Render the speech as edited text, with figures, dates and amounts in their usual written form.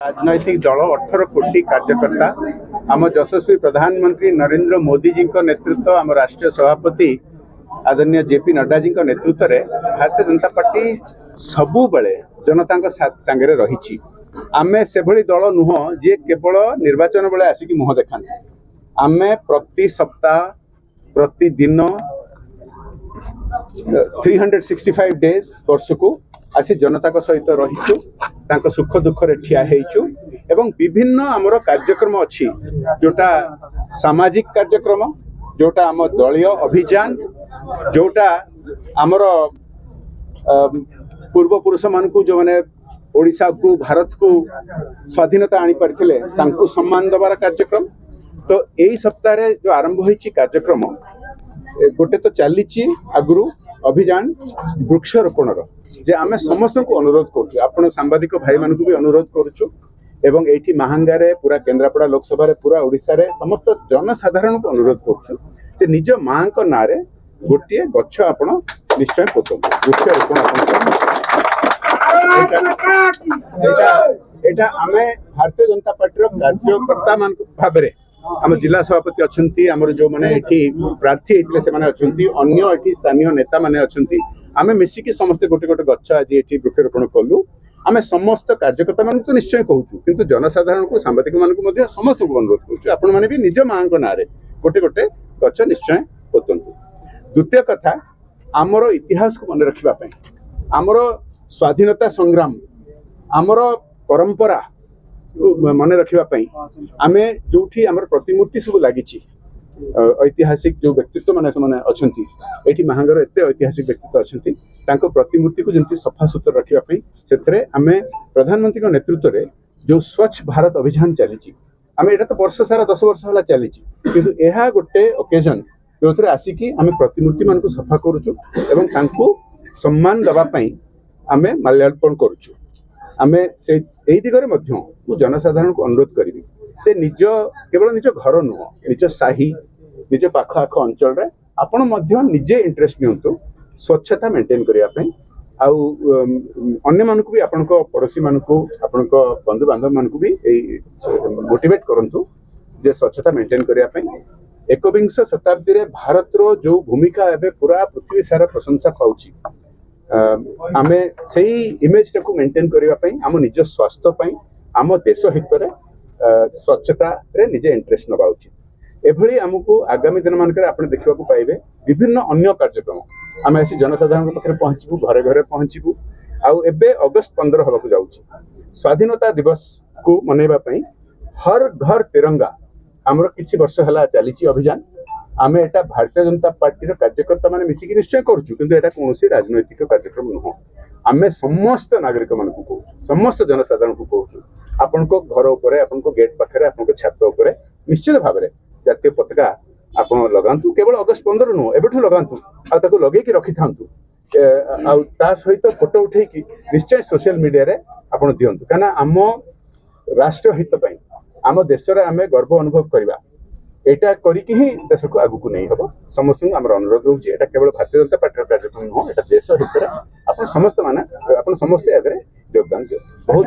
राजनैतिक दल 18 कोटी कार्यकर्ता आम यशस्वी प्रधानमंत्री नरेंद्र मोदी जी नेतृत्व आम राष्ट्रीय सभापति आदरणीय जेपी नड्डा जी नेतृत्व में भारतीय जनता पार्टी सबु बेले जनता सांगे रही। आमे से भली दल नुह जे केवल निर्वाचन बेले आसिक मुह देखा। आमे प्रति सप्ताह प्रतिदिन 365 डेज वर्ष को आसी जनता सहित रहीचु, सुख दुख रे ठिया हेइचु एवं विभिन्न आमर कार्यक्रम अच्छी जोटा सामाजिक कार्यक्रम, जोटा आम दलीय अभियान, जोटा आमर पूर्व पुरुष मानकु जो माने ओडिशा को भारत को स्वाधीनता आनी पारिथिले तांकु सम्मान दबार कार्यक्रम। तो यही सप्ताह रे जो आरंभ होइछि कार्यक्रम गोटे तो चलीची आगुरु अभियान वृक्षरोपण जे आमे समस्त को अनुरोध करूँ, आपण सांबादिक भाई मान को भी अनुरोध करूँ एवं एठी महांगारे पूरा केन्द्रापड़ा लोकसभा रे पूरा ओडिशा रे समस्त जनसाधारण को अनुरोध करूँ जे निज मां को ना रे गोटे गछ आपण निश्चय पोतंतु, वृक्षरोपण एटा आमे भारतीय जनता पार्टी कार्यकर्ता मान भाबरे आम जिला सभापति अच्छी आमर जो मैंने प्रार्थी होते से अन्य एठी स्थानीय नेता माने अच्छी आमे मिसिकी समस्ते गोटे गोटे गछ आज ये वृक्षरोपण कलु। आमे समस्त कार्यकर्ता मान तो निश्चय कहूँ किंतु जनसाधारण को सांबादिक मान समस्त को अनुरोध करूँ आपण मैंने भी निज मां ना गोटे गोटे गछ निश्चय पोतंतु। द्वितीय कथा आमर इतिहास को मन रखापी, आमर स्वाधीनता संग्राम, आमर परंपरा मन रखापी आमे जो आमर प्रतिमूर्ति सब लगी ऐतिहासिक जो व्यक्तित्व मैंने अच्छा ये महांगर एत ऐतिहासिक व्यक्तित्व अच्छा प्रतिमूर्ति को जमी सफा सुतर रखापी से आमे प्रधानमंत्री नेतृत्व में जो स्वच्छ भारत अभियान चली आमे एटा तो वर्ष सारा 10 वर्ष है चली किंतु यह गोटे ओकेजन जो थे आसिकी आमे प्रतिमूर्ति मान सफा करुचु एवं तांको सम्मान दवापाई आमे माल्यार्पण करुचु। आमे से यही दिगरे मध्य मु जनसाधारण को अनुरोध करी से निज केवल निज घर नुह निज साही निज पाख आख अंचल रे आपण मध्य निजे इंटरेस्ट नियंतु स्वच्छता मेंटेन करिया पई आउ अन्य मानकु भी आपण को पड़ोसी मानकु आपण को बंधु बांधव मानकु भी मोटिवेट करंतु जे स्वच्छता मेंटेन करिया पई। एकविंश शताब्दी रे भारत रो जो भूमिका एबे पूरा पृथ्वी सारा प्रशंसा पाउची। आमे सही इमेज टाको मेंटेन करिया पई आम निज स्वास्थ्य पई आम देश हित रे स्वच्छता रे निजे इंटरेस्ट नबा उचित। एभली आमको आगामी दिन मानकर आपण देखिबा को पाइबे विभिन्न अन्य कार्यक्रम आमे ऐसी जनसाधारण पाखे पहुंचबू, घरे घरे पहुंचबू। आउ एबे अगस्त 15 हबा को जाउची स्वाधीनता दिवस को मनेबा पई हर घर तिरंगा हमरो किछि वर्ष हला चलीची अभियान। आमे एटा भारतीय जनता पार्टी रो कार्यकर्ता माने मिसिकी निश्चय करछु किंतु एटा कोनोसी राजनैतिक कार्यक्रम नुह। आमे समस्त नागरिक मान को कहूँ, समस्त जनसाधारण को कहूँ आपण को घर उपरे आपण को गेट पाखरे आपण को छात उपरे निश्चित भाव में जातीय पताका आपण लगांतु। केवल अगस्त 15 नुह एबेठु लगांतु आ ताको लगेई कि रखि थांतु आ ता सहित फोटो उठे कि निश्चय सोशल मीडिया रे आपण दियंतु काना आम राष्ट्र हित पई आम देश रे आमे गर्व अनुभव करबा एटा करिकि ही देश को आगु को नहीं हबो। समस्त आमर अनुरोध होउची एटा केवल भारतीय जनता पार्टी कार्यक्रम नुह, एटा देश हित रे आपण समस्त माने आपण समस्त एदरे योगदान दियो। बहुत